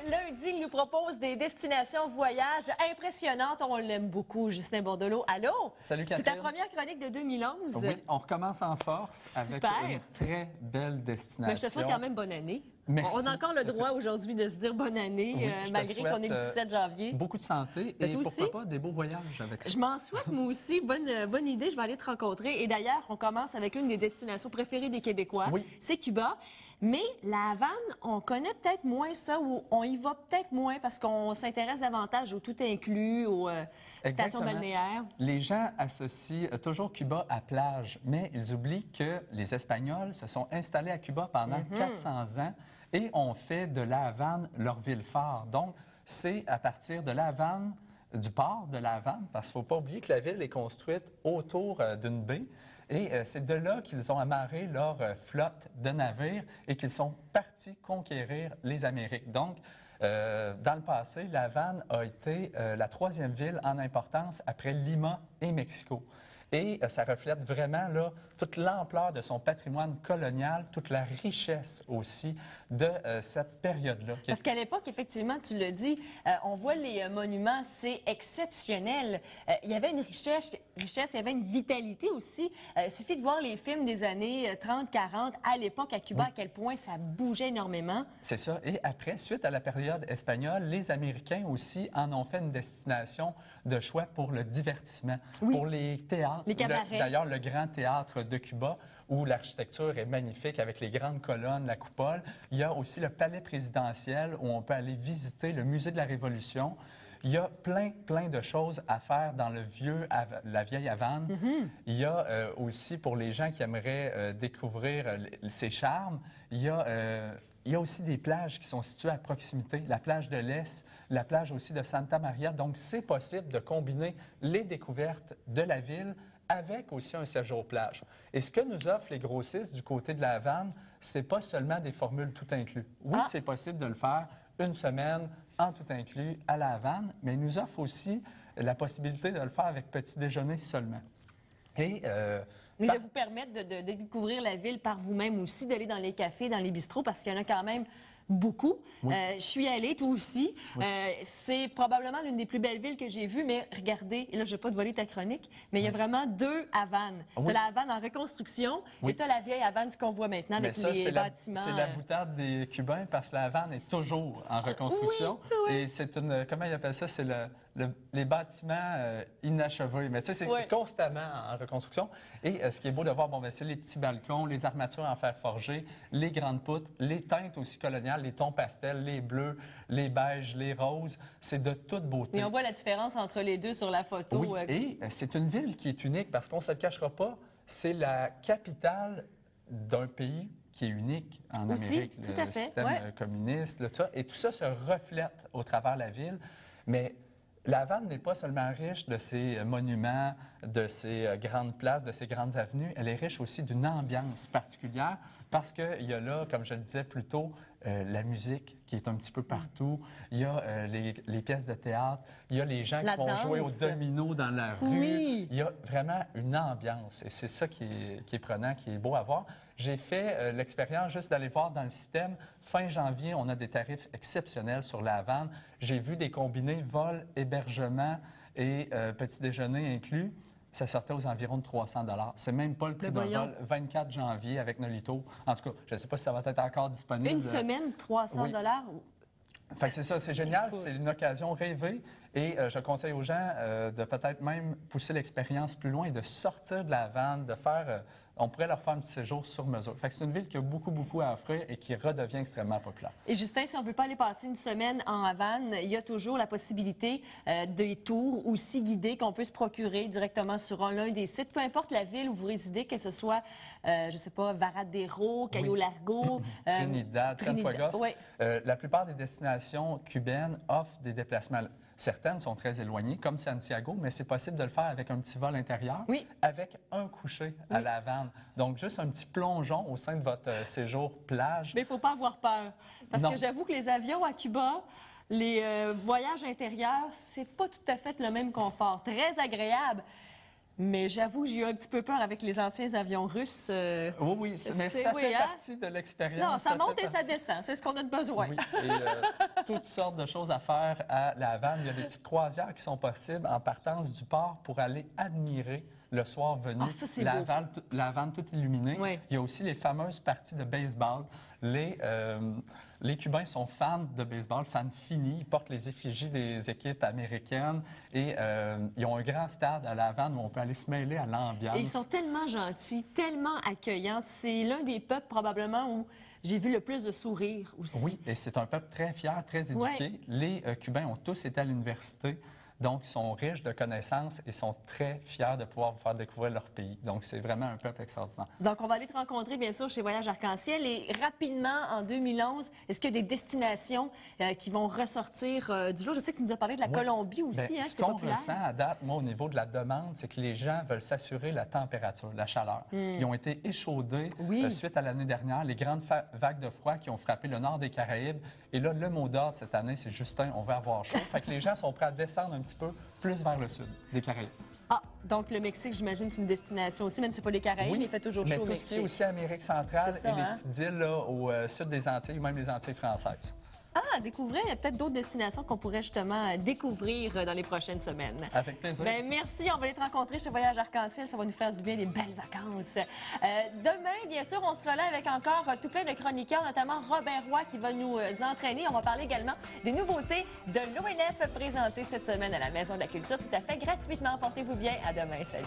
lundi, il nous propose des destinations voyage impressionnantes. On l'aime beaucoup, Justin Bordelot. Allô? Salut Catherine. C'est ta première chronique de 2011. Oui, on recommence en force avec une très belle destination. Mais je te souhaite quand même bonne année. Merci. On a encore le droit aujourd'hui de se dire bonne année, oui, malgré qu'on est le 17 janvier. Beaucoup de santé et pourquoi pas des beaux voyages avec ça. Je m'en souhaite, moi aussi. Bonne idée, je vais aller te rencontrer. Et d'ailleurs, on commence avec l'une des destinations préférées des Québécois. Oui. C'est Cuba. Mais la Havane, on connaît peut-être moins ça, ou on y va peut-être moins parce qu'on s'intéresse davantage au tout inclus, aux stations balnéaires. Les gens associent toujours Cuba à plage, mais ils oublient que les Espagnols se sont installés à Cuba pendant 400 ans et ont fait de la Havane leur ville phare. Donc, c'est à partir de la Havane, du port de la Havane, parce qu'il ne faut pas oublier que la ville est construite autour d'une baie. Et c'est de là qu'ils ont amarré leur flotte de navires et qu'ils sont partis conquérir les Amériques. Donc, dans le passé, la Havane a été la troisième ville en importance après Lima et Mexico. Et ça reflète vraiment là, toute l'ampleur de son patrimoine colonial, toute la richesse aussi de cette période-là. Parce qu'à l'époque, effectivement, tu l'as dit, on voit les monuments, c'est exceptionnel. Il y avait une richesse, il y avait une vitalité aussi. Il suffit de voir les films des années 30-40, à l'époque à Cuba, à quel point ça bougeait énormément. C'est ça. Et après, suite à la période espagnole, les Américains aussi en ont fait une destination de choix pour le divertissement, pour les théâtres. Les cabarets. D'ailleurs, le Grand Théâtre de Cuba, où l'architecture est magnifique avec les grandes colonnes, la coupole. Il y a aussi le palais présidentiel où on peut aller visiter le musée de la Révolution. Il y a plein de choses à faire dans la vieille Havane. Il y a aussi, pour les gens qui aimeraient découvrir ses charmes, il y a aussi des plages qui sont situées à proximité, la plage de l'Est, la plage aussi de Santa Maria. Donc, c'est possible de combiner les découvertes de la ville avec aussi un séjour plage. Et ce que nous offrent les grossistes du côté de la Havane, c'est pas seulement des formules tout inclus. Oui, c'est possible de le faire une semaine en tout inclus à la Havane, mais ils nous offrent aussi la possibilité de le faire avec petit déjeuner seulement. Et mais de vous permettre de découvrir la ville par vous-même aussi, d'aller dans les cafés, dans les bistrots, parce qu'il y en a quand même beaucoup. Je suis allée, toi aussi. C'est probablement l'une des plus belles villes que j'ai vues, mais regardez, et là, je ne vais pas te voler ta chronique, mais il y a vraiment deux Havanes. Tu as la Havane en reconstruction et tu as la vieille Havane, ce qu'on voit maintenant avec les bâtiments. C'est la boutade des Cubains, parce que la Havane est toujours en reconstruction. Et c'est une, comment ils appellent ça? C'est les bâtiments inachevés. Mais tu sais, c'est constamment en reconstruction. Et ce qui est beau de voir, c'est les petits balcons, les armatures en fer forgé, les grandes poutres, les teintes aussi coloniales, les tons pastels, les bleus, les beiges, les roses. C'est de toute beauté. Et on voit la différence entre les deux sur la photo. Oui, et c'est une ville qui est unique parce qu'on ne se le cachera pas, c'est la capitale d'un pays qui est unique en Amérique, le système communiste, tout ça. Et tout ça se reflète au travers de la ville. Mais la Havane n'est pas seulement riche de ses monuments, de ses grandes places, de ses grandes avenues, elle est riche aussi d'une ambiance particulière parce qu'il y a là, comme je le disais plus tôt, la musique qui est un petit peu partout, il y a les pièces de théâtre, il y a les gens qui vont jouer au domino dans la rue, il y a vraiment une ambiance et c'est ça qui est prenant, qui est beau à voir. J'ai fait l'expérience juste d'aller voir dans le système. Fin janvier, on a des tarifs exceptionnels sur la Havane. J'ai vu des combinés vol, hébergement et petit déjeuner inclus. Ça sortait aux environs de 300 $. C'est même pas le prix d'un vol 24 janvier avec Nolito. En tout cas, je ne sais pas si ça va être encore disponible. Une semaine, 300 $? Fait que c'est ça, c'est génial, c'est une occasion rêvée et je conseille aux gens de peut-être même pousser l'expérience plus loin et de sortir de la Havane, de faire, on pourrait leur faire un petit séjour sur mesure. Fait que c'est une ville qui a beaucoup à offrir et qui redevient extrêmement populaire. Et Justin, si on ne veut pas aller passer une semaine en Havane, il y a toujours la possibilité des tours aussi guidés qu'on peut se procurer directement sur l'un des sites, peu importe la ville où vous résidez, que ce soit, je ne sais pas, Varadero, Cayo Largo, Trinidad, Cienfuegos. La plupart des destinations cubaines offrent des déplacements. Certaines sont très éloignées, comme Santiago, mais c'est possible de le faire avec un petit vol intérieur, avec un coucher à la Havane. Donc, juste un petit plongeon au sein de votre séjour plage. Mais il ne faut pas avoir peur, parce que j'avoue que les avions à Cuba, les voyages intérieurs, c'est pas tout à fait le même confort. Très agréable, Mais j'avoue, j'ai eu un petit peu peur avec les anciens avions russes. Oui, mais ça fait partie de l'expérience. Non, ça monte et ça descend. C'est ce qu'on a de besoin. Oui, et toutes sortes de choses à faire à La Havane. Il y a des petites croisières qui sont possibles en partance du port pour aller admirer le soir venu La Havane toute illuminée. Oui. Il y a aussi les fameuses parties de baseball. Les Cubains sont fans de baseball, fans finis. Ils portent les effigies des équipes américaines et ils ont un grand stade à La Havane où on peut aller se mêler à l'ambiance. Et ils sont tellement gentils, tellement accueillants. C'est l'un des peuples probablement où j'ai vu le plus de sourires aussi. Oui, et c'est un peuple très fier, très éduqué. Ouais. Les Cubains ont tous été à l'université. Donc, ils sont riches de connaissances et sont très fiers de pouvoir vous faire découvrir leur pays. Donc, c'est vraiment un peuple extraordinaire. Donc, on va aller te rencontrer, bien sûr, chez Voyage Arc-en-Ciel. Et rapidement, en 2011, est-ce qu'il y a des destinations qui vont ressortir du lot? Je sais que tu nous as parlé de la Colombie aussi, bien, hein, ce qu'on ressent à date, moi, au niveau de la demande, c'est que les gens veulent s'assurer la température, la chaleur. Ils ont été échaudés suite à l'année dernière, les grandes vagues de froid qui ont frappé le nord des Caraïbes. Et là, le mot d'ordre cette année, c'est Justin, on veut avoir chaud. Fait que les gens sont prêts à descendre un petit peu plus vers le sud des Caraïbes. Ah, donc le Mexique, j'imagine, c'est une destination aussi, même si ce n'est pas les Caraïbes, mais il fait toujours chaud au Mexique. Mais tout ce qui est aussi Amérique centrale ça, et les petites îles là, au sud des Antilles, ou même les Antilles françaises. Ah, découvrir, il y a peut-être d'autres destinations qu'on pourrait justement découvrir dans les prochaines semaines. Avec plaisir. Bien, merci, on va aller te rencontrer chez Voyage Arc-en-Ciel, ça va nous faire du bien, des belles vacances. Demain, bien sûr, on sera là avec encore tout plein de chroniqueurs, notamment Robert Roy qui va nous entraîner. On va parler également des nouveautés de l'ONF présentées cette semaine à la Maison de la Culture, tout à fait gratuitement. Portez-vous bien, à demain, salut.